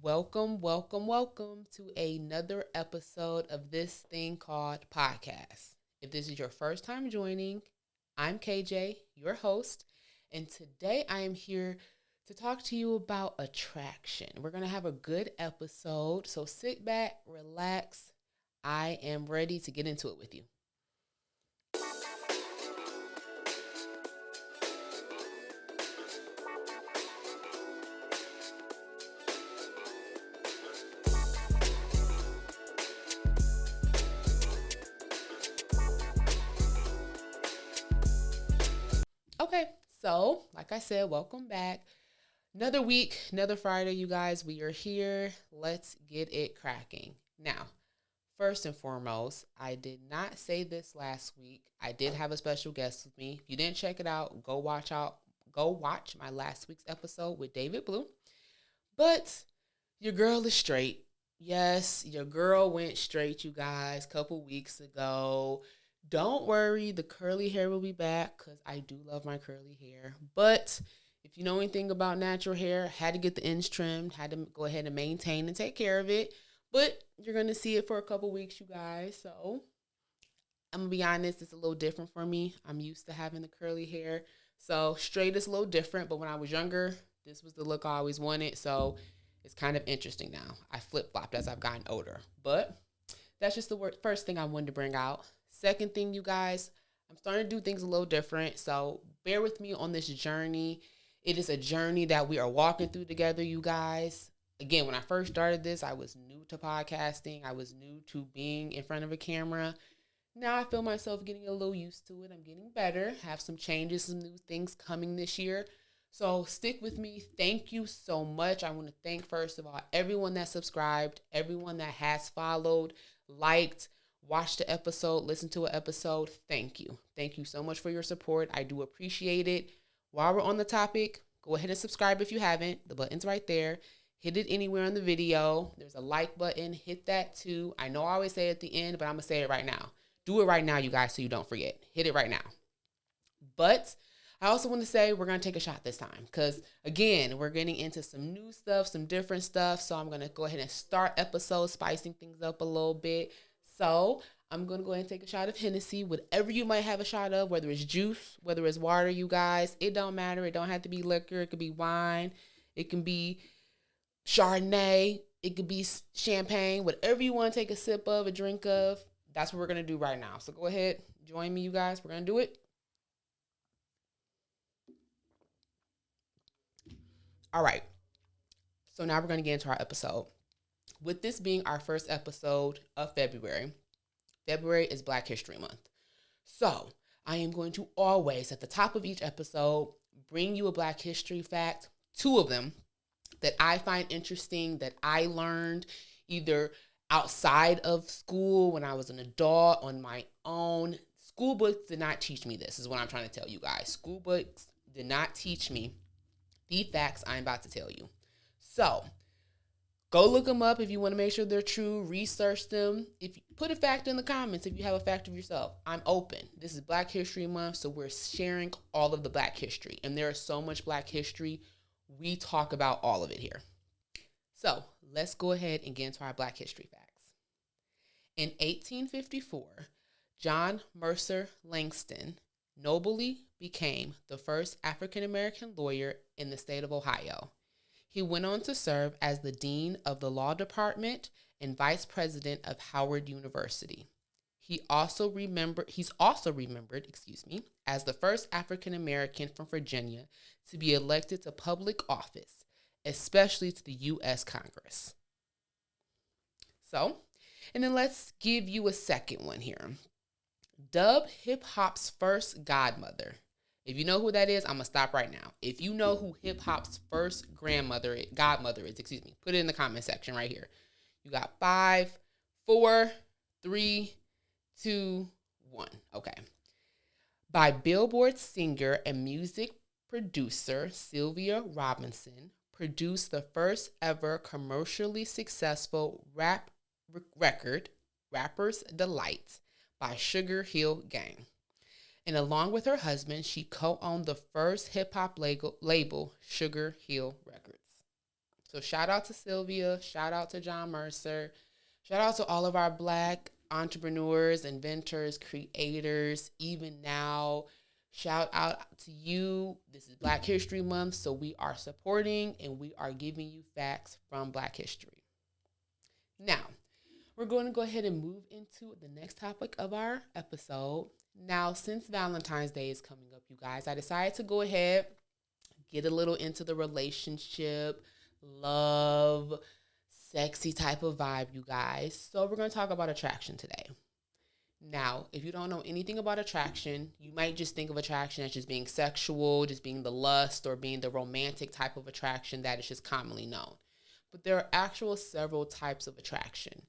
Welcome to another episode of this thing called podcast. If this is your first time joining, I'm KJ, your host, and today I am here to talk to you about attraction. We're going to have a good episode, so sit back, relax. I am ready to get into it with you. Okay, so like I said, welcome back. Another week, another Friday, you guys. We are here. Let's get it cracking. Now, first and foremost, I did not say this last week. I did have a special guest with me. If you didn't check it out, go watch my last week's episode with David Blue. But your girl is straight. Yes, your girl went straight, you guys, a couple weeks ago. Don't worry, the curly hair will be back because I do love my curly hair. But if you know anything about natural hair, had to get the ends trimmed, had to go ahead and maintain and take care of it. But you're going to see it for a couple weeks, you guys. So I'm going to be honest, it's a little different for me. I'm used to having the curly hair. So straight is a little different. But when I was younger, this was the look I always wanted. So it's kind of interesting now. I flip-flopped as I've gotten older. But that's just the first thing I wanted to bring out. Second thing, you guys, I'm starting to do things a little different. So bear with me on this journey. It is a journey that we are walking through together, you guys. Again, when I first started this, I was new to podcasting. I was new to being in front of a camera. Now I feel myself getting a little used to it. I'm getting better. Have some changes, some new things coming this year. So stick with me. Thank you so much. I want to thank, first of all, everyone that subscribed, everyone that has followed, liked, watched the episode, listened to an episode. Thank you. Thank you so much for your support. I do appreciate it. While we're on the topic, go ahead and subscribe if you haven't. The button's right there. Hit it anywhere on the video. There's a like button. Hit that too. I know I always say it at the end, but I'm going to say it right now. Do it right now, you guys, so you don't forget. Hit it right now. But I also want to say we're going to take a shot this time because, again, we're getting into some new stuff, some different stuff. So I'm going to go ahead and start episodes, spicing things up a little bit. So I'm going to go ahead and take a shot of Hennessy, whatever you might have a shot of, whether it's juice, whether it's water, you guys. It don't matter. It don't have to be liquor. It could be wine. It can be Chardonnay. It could be champagne. Whatever you want to take a sip of, a drink of, that's what we're going to do right now. So go ahead. Join me, you guys. We're going to do it. All right. So now we're going to get into our episode. With this being our first episode of February, February is Black History Month. So I am going to always, at the top of each episode, bring you a Black history fact, two of them that I find interesting, that I learned either outside of school when I was an adult on my own. School books did not teach me this, is what I'm trying to tell you guys. School books did not teach me the facts I'm about to tell you. So go look them up if you want to make sure they're true. Research them. If you put a fact in the comments, if you have a fact of yourself, I'm open. This is Black History Month, so we're sharing all of the Black history. And there is so much Black history. We talk about all of it here. So let's go ahead and get into our Black history facts. In 1854, John Mercer Langston nobly became the first African-American lawyer in the state of Ohio. He went on to serve as the dean of the law department and vice president of Howard University. He's also remembered, as the first African American from Virginia to be elected to public office, especially to the U.S. Congress. So, and then let's give you a second one here. Dubbed hip hop's first godmother. If you know who that is, I'm going to stop right now. If you know who hip hop's first godmother is, put it in the comment section right here. You got 5, 4, 3, 2, 1. Okay. By Billboard singer and music producer Sylvia Robinson, produced the first ever commercially successful rap record, Rapper's Delight, by Sugar Hill Gang. And along with her husband, she co-owned the first hip-hop label, Sugar Hill Records. So shout out to Sylvia, shout out to John Mercer, shout out to all of our Black entrepreneurs, inventors, creators, even now. Shout out to you. This is Black History Month, so we are supporting and we are giving you facts from Black history. Now, we're going to go ahead and move into the next topic of our episode. Now, since Valentine's Day is coming up, you guys, I decided to go ahead, get a little into the relationship, love, sexy type of vibe, you guys. So we're going to talk about attraction today. Now, if you don't know anything about attraction, you might just think of attraction as just being sexual, just being the lust, or being the romantic type of attraction that is just commonly known. But there are actual several types of attraction.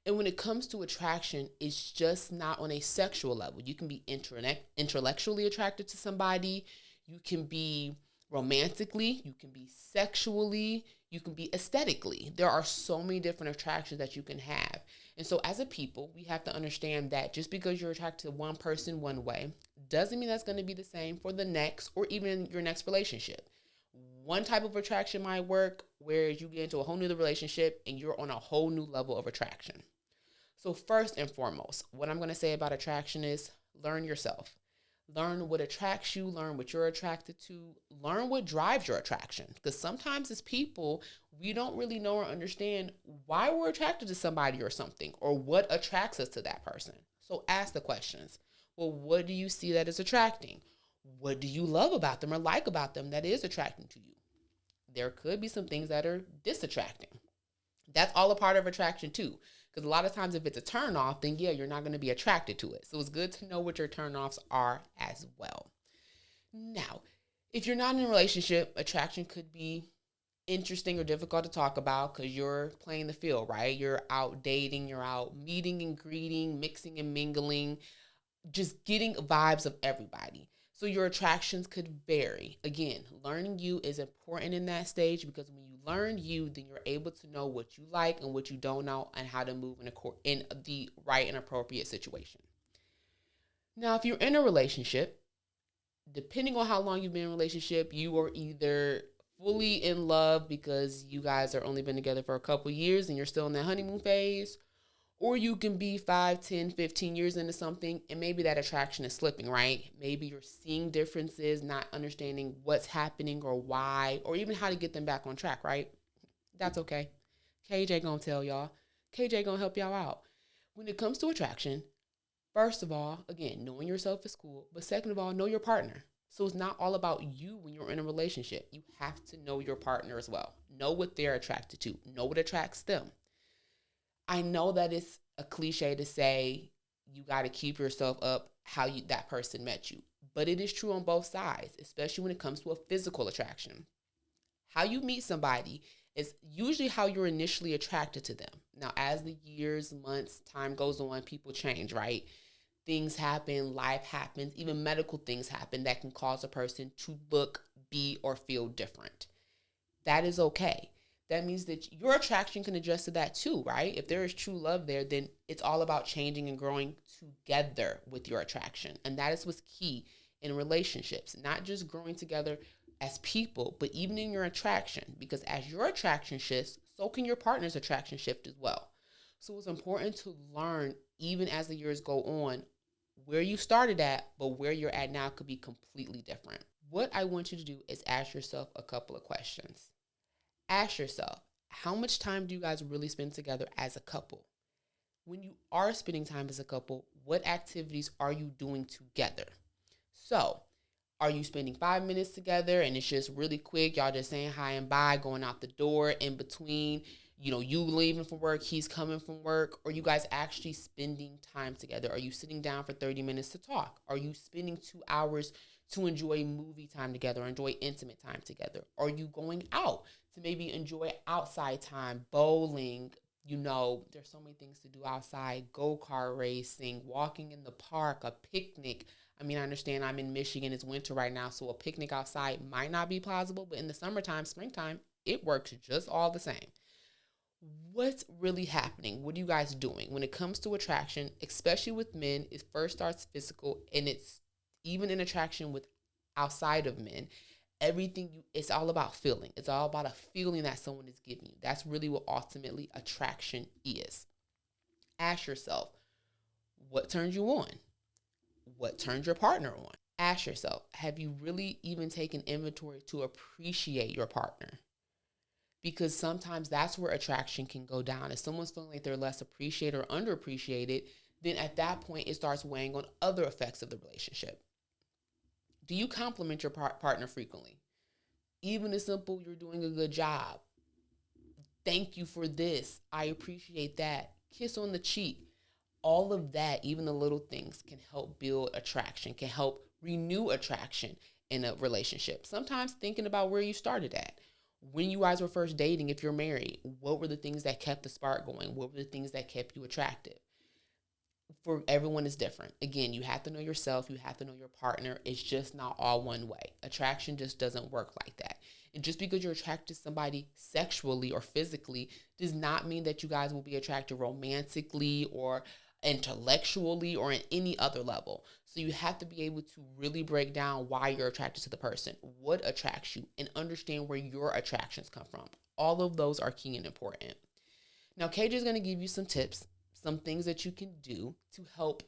And when it comes to attraction, it's just not on a sexual level. You can be intellectually attracted to somebody. You can be romantically. You can be sexually. You can be aesthetically. There are so many different attractions that you can have. And so as a people, we have to understand that just because you're attracted to one person one way doesn't mean that's going to be the same for the next or even your next relationship. One type of attraction might work, whereas you get into a whole new relationship and you're on a whole new level of attraction. So first and foremost, what I'm going to say about attraction is learn yourself. Learn what attracts you, learn what you're attracted to, learn what drives your attraction. Because sometimes as people, we don't really know or understand why we're attracted to somebody or something, or what attracts us to that person. So ask the questions. Well, what do you see that is attracting? What do you love about them or like about them that is attracting to you? There could be some things that are disattracting. That's all a part of attraction too. Because a lot of times if it's a turn off, then yeah, you're not going to be attracted to it. So it's good to know what your turn offs are as well. Now, if you're not in a relationship, attraction could be interesting or difficult to talk about because you're playing the field, right? You're out dating, you're out meeting and greeting, mixing and mingling, just getting vibes of everybody. So your attractions could vary. Again, learning you is important in that stage because when you learn you, then you're able to know what you like and what you don't know and how to move in the right and appropriate situation. Now, if you're in a relationship, depending on how long you've been in a relationship, you are either fully in love because you guys are only been together for a couple years and you're still in that honeymoon phase, or you can be 5, 10, 15 years into something and maybe that attraction is slipping, right? Maybe you're seeing differences, not understanding what's happening or why, or even how to get them back on track, right? That's okay. KJ gonna tell y'all. KJ gonna help y'all out. When it comes to attraction, first of all, again, knowing yourself is cool. But second of all, know your partner. So it's not all about you when you're in a relationship. You have to know your partner as well. Know what they're attracted to. Know what attracts them. I know that it's a cliche to say you got to keep yourself up how that person met you. But it is true on both sides, especially when it comes to a physical attraction. How you meet somebody is usually how you're initially attracted to them. Now, as the years, months, time goes on, people change, right? Things happen, life happens, even medical things happen that can cause a person to look, be, or feel different. That is okay. That means that your attraction can adjust to that too, right? If there is true love there, then it's all about changing and growing together with your attraction. And that is what's key in relationships, not just growing together as people, but even in your attraction, because as your attraction shifts, so can your partner's attraction shift as well. So it's important to learn, even as the years go on, where you started at, but where you're at now could be completely different. What I want you to do is ask yourself a couple of questions. Ask yourself, how much time do you guys really spend together as a couple? When you are spending time as a couple, what activities are you doing together? So, are you spending 5 minutes together and it's just really quick, y'all just saying hi and bye, going out the door in between, you leaving from work, he's coming from work, or you guys actually spending time together? Are you sitting down for 30 minutes to talk? Are you spending 2 hours to enjoy movie time together, enjoy intimate time together? Are you going out to maybe enjoy outside time, bowling? There's so many things to do outside, go-kart racing, walking in the park, a picnic. I understand I'm in Michigan, it's winter right now, so a picnic outside might not be plausible, but in the summertime, springtime, it works just all the same. What's really happening? What are you guys doing? When it comes to attraction, especially with men, it first starts physical, and it's even an attraction with outside of men. it's all about feeling. It's all about a feeling that someone is giving you. That's really what ultimately attraction is. Ask yourself, what turns you on? What turns your partner on? Ask yourself, have you really even taken inventory to appreciate your partner? Because sometimes that's where attraction can go down. If someone's feeling like they're less appreciated or underappreciated, then at that point, it starts weighing on other effects of the relationship. Do you compliment your partner frequently? Even as simple, you're doing a good job. Thank you for this. I appreciate that. Kiss on the cheek. All of that, even the little things, can help build attraction, can help renew attraction in a relationship. Sometimes thinking about where you started at. When you guys were first dating, if you're married, what were the things that kept the spark going? What were the things that kept you attractive? For everyone is different. Again, you have to know yourself. You have to know your partner. It's just not all one way. Attraction just doesn't work like that. And just because you're attracted to somebody sexually or physically does not mean that you guys will be attracted romantically or intellectually or in any other level. So you have to be able to really break down why you're attracted to the person, what attracts you, and understand where your attractions come from. All of those are key and important. Now, KJ is going to give you some tips, some things that you can do to help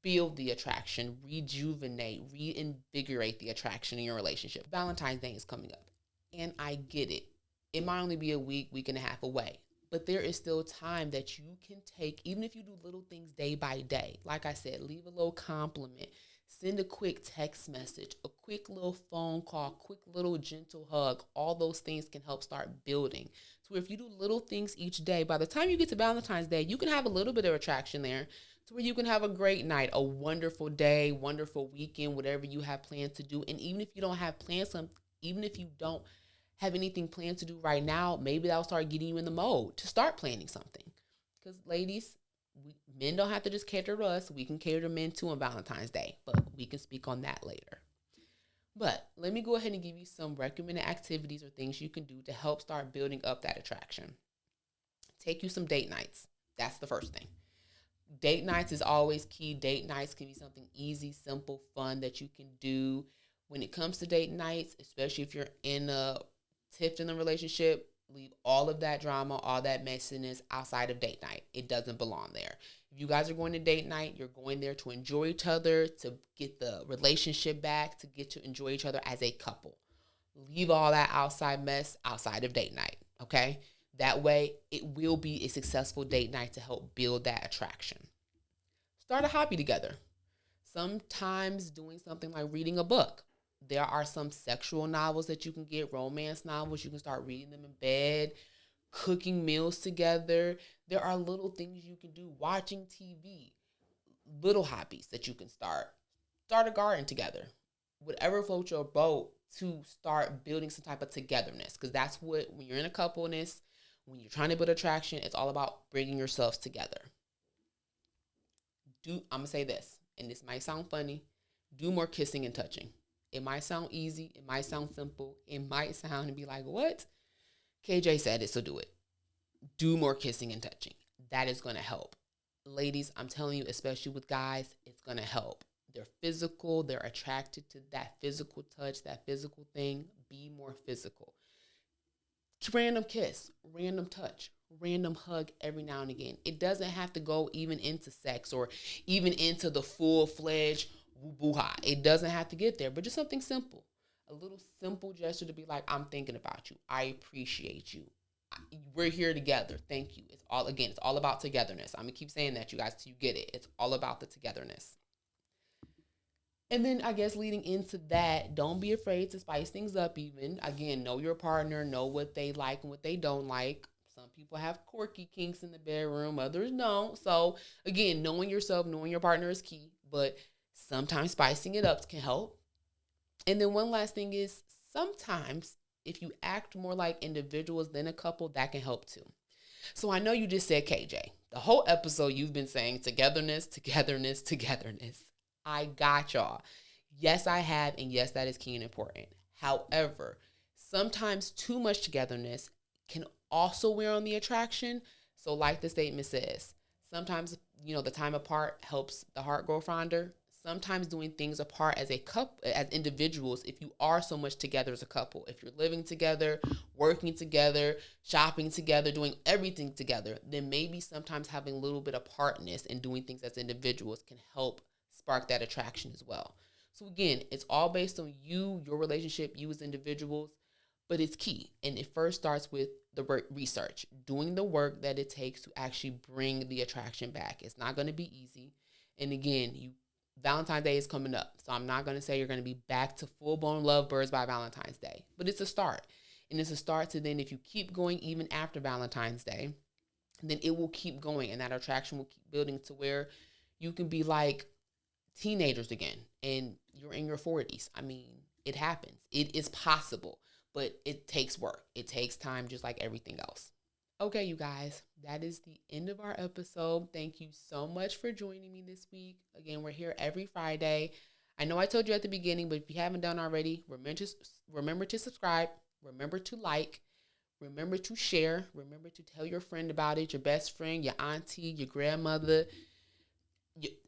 build the attraction, rejuvenate, reinvigorate the attraction in your relationship. Valentine's Day is coming up, and I get it. It might only be a week and a half away, but there is still time that you can take, even if you do little things day by day. Like I said, leave a little compliment, send a quick text message, a quick little phone call, quick little gentle hug. All those things can help start building. So if you do little things each day, by the time you get to Valentine's Day, you can have a little bit of attraction there to where you can have a great night, a wonderful day, wonderful weekend, whatever you have planned to do. And even if you don't have plans, even if you don't have anything planned to do right now, maybe that'll start getting you in the mode to start planning something. Because ladies, men don't have to just cater to us. We can cater to men too on Valentine's Day, but we can speak on that later. But let me go ahead and give you some recommended activities or things you can do to help start building up that attraction. Take you some date nights. That's the first thing. Date nights is always key. Date nights can be something easy, simple, fun that you can do. When it comes to date nights, especially if you're in a tipped in the relationship, leave all of that drama, all that messiness outside of date night. It doesn't belong there. If you guys are going to date night, you're going there to enjoy each other, to get the relationship back, to get to enjoy each other as a couple. Leave all that outside mess outside of date night, okay? That way, it will be a successful date night to help build that attraction. Start a hobby together. Sometimes doing something like reading a book. There are some sexual novels that you can get, romance novels. You can start reading them in bed, cooking meals together. There are little things you can do, watching TV, little hobbies that you can start. Start a garden together. Whatever floats your boat to start building some type of togetherness. Because that's what, when you're in a coupleness, when you're trying to build attraction, it's all about bringing yourselves together. I'm going to say this, and this might sound funny. Do more kissing and touching. It might sound easy. It might sound simple. It might sound and be like, what? KJ said it, so do it. Do more kissing and touching. That is going to help. Ladies, I'm telling you, especially with guys, it's going to help. They're physical. They're attracted to that physical touch, that physical thing. Be more physical. Random kiss, random touch, random hug every now and again. It doesn't have to go even into sex or even into the full-fledged woo-boo-ha. It doesn't have to get there, but just something simple. A little simple gesture to be like, I'm thinking about you. I appreciate you. We're here together. Thank you. It's all about togetherness. I'm going to keep saying that, you guys, till you get it. It's all about the togetherness. And then I guess leading into that, don't be afraid to spice things up even. Again, know your partner, know what they like and what they don't like. Some people have quirky kinks in the bedroom, others don't. So again, knowing yourself, knowing your partner is key, but sometimes spicing it up can help. And then one last thing is sometimes if you act more like individuals than a couple, that can help too. So I know you just said KJ. The whole episode you've been saying togetherness, togetherness, togetherness. I got y'all. Yes, I have. And yes, that is key and important. However, sometimes too much togetherness can also wear on the attraction. So like the statement says, sometimes, the time apart helps the heart grow fonder. sometimes doing things apart as a couple, as individuals, if you are so much together as a couple, if you're living together, working together, shopping together, doing everything together, then maybe sometimes having a little bit of partness and doing things as individuals can help spark that attraction as well. So again, it's all based on you, your relationship, you as individuals, but it's key. And it first starts with the research, doing the work that it takes to actually bring the attraction back. It's not going to be easy. And again, Valentine's Day is coming up. So I'm not going to say you're going to be back to full-blown lovebirds by Valentine's Day, but it's a start. And it's a start to then if you keep going even after Valentine's Day, then it will keep going and that attraction will keep building to where you can be like teenagers again and you're in your 40s. I mean, it happens. It is possible, but it takes work. It takes time just like everything else. Okay, you guys, that is the end of our episode. Thank you so much for joining me this week. Again, we're here every Friday. I know I told you at the beginning, but if you haven't done already, remember to subscribe, remember to like, remember to share, remember to tell your friend about it, your best friend, your auntie, your grandmother,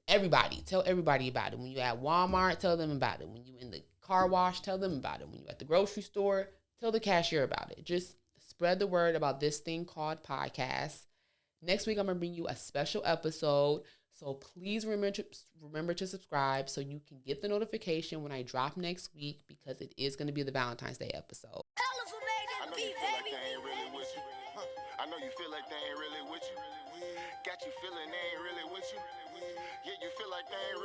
everybody. Tell everybody about it. When you're at Walmart, tell them about it. When you're in the car wash, tell them about it. When you're at the grocery store, tell the cashier about it. Just spread the word about this thing called podcast. Next week, I'm going to bring you a special episode. So please remember to subscribe so you can get the notification when I drop next week because it is going to be the Valentine's Day episode. I know you feel like they ain't really with you. I know you feel like they ain't really with you. Got you feeling they ain't really with you. Yeah, you feel like they ain't really